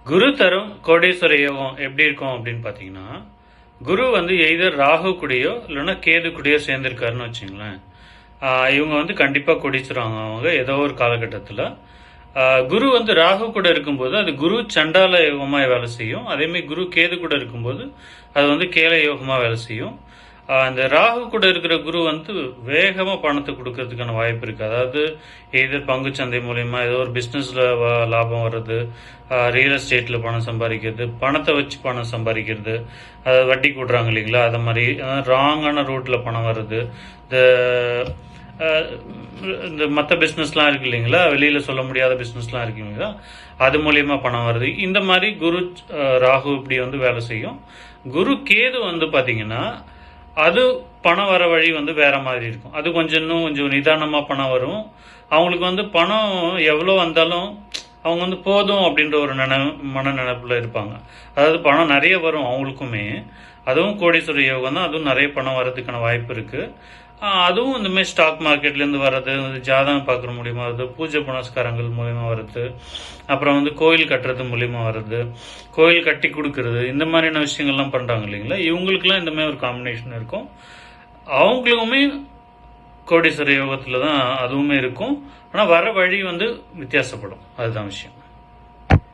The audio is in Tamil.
குரு தரும் கோடீஸ்வர யோகம் எப்படி இருக்கும் அப்படின்னு பார்த்தீங்கன்னா, குரு வந்து எய்தர் ராகு கூடயோ இல்லைன்னா கேது கூடயோ சேர்ந்திருக்காருன்னு வச்சுங்களேன். இவங்க வந்து கண்டிப்பாக கோடீஸ்வரங்க அவங்க ஏதோ ஒரு காலகட்டத்தில். குரு வந்து ராகு கூட இருக்கும்போது அது குரு சண்டால யோகமாக வேலை செய்யும். அதேமாதிரி குரு கேது கூட இருக்கும்போது அது வந்து கேல யோகமாக வேலை செய்யும். அந்த ராகு கூட இருக்கிற குரு வந்து வேகமாக பணத்தை கொடுக்கறதுக்கான வாய்ப்பு இருக்குது. அதாவது எதர் பங்குச்சந்தை மூலயமா ஏதோ ஒரு பிஸ்னஸில் லாபம் வர்றது, ரியல் எஸ்டேட்டில் பணம் சம்பாதிக்கிறது, பணத்தை வச்சு பணம் சம்பாதிக்கிறது, அதாவது வட்டி கூடுறாங்க இல்லைங்களா, அது மாதிரி ராங்கான ரூட்டில் பணம் வர்றது, இந்த மற்ற பிஸ்னஸ்லாம் இருக்கு இல்லைங்களா, வெளியில் சொல்ல முடியாத பிஸ்னஸ்லாம் இருக்கு இல்லைங்களா, அது மூலயமா பணம் வருது. இந்த மாதிரி குரு ராகு இப்படி வந்து வேலை செய்யும். குரு கேது வந்து பார்த்தீங்கன்னா அது பணம் வர வழி வந்து வேற மாதிரி இருக்கும். அது இன்னும் கொஞ்சம் நிதானமாக பணம் வரும். அவங்களுக்கு வந்து பணம் எவ்வளோ வந்தாலும் அவங்க வந்து போதும் அப்படின்ற ஒரு மனநினைப்பில் இருப்பாங்க. அதாவது பணம் நிறைய வரும் அவங்களுக்குமே. அதுவும் கோடீஸ்வர யோகம் தான். அதுவும் நிறைய பணம் வர்றதுக்கான வாய்ப்பு இருக்குது. அதுவும் இந்த மாதிரி ஸ்டாக் மார்க்கெட்லேருந்து வர்றது, ஜாதகம் பார்க்குற மூலியமாக வருது, பூஜை புனஸ்காரங்கள் மூலியமா வருது, அப்புறம் வந்து கோயில் கட்டுறது மூலியமாக வருது, கோயில் கட்டி கொடுக்கறது, இந்த மாதிரியான விஷயங்கள்லாம் பண்ணுறாங்க இல்லைங்களா, இவங்களுக்குலாம் இந்த மாதிரி ஒரு காம்பினேஷன் இருக்கும். அவங்களுக்குமே கோடீஸ்வர யோகத்தில் தான் அதுவுமே இருக்கும். ஆனால் வர வழி வந்து வித்தியாசப்படும். அதுதான் விஷயம்.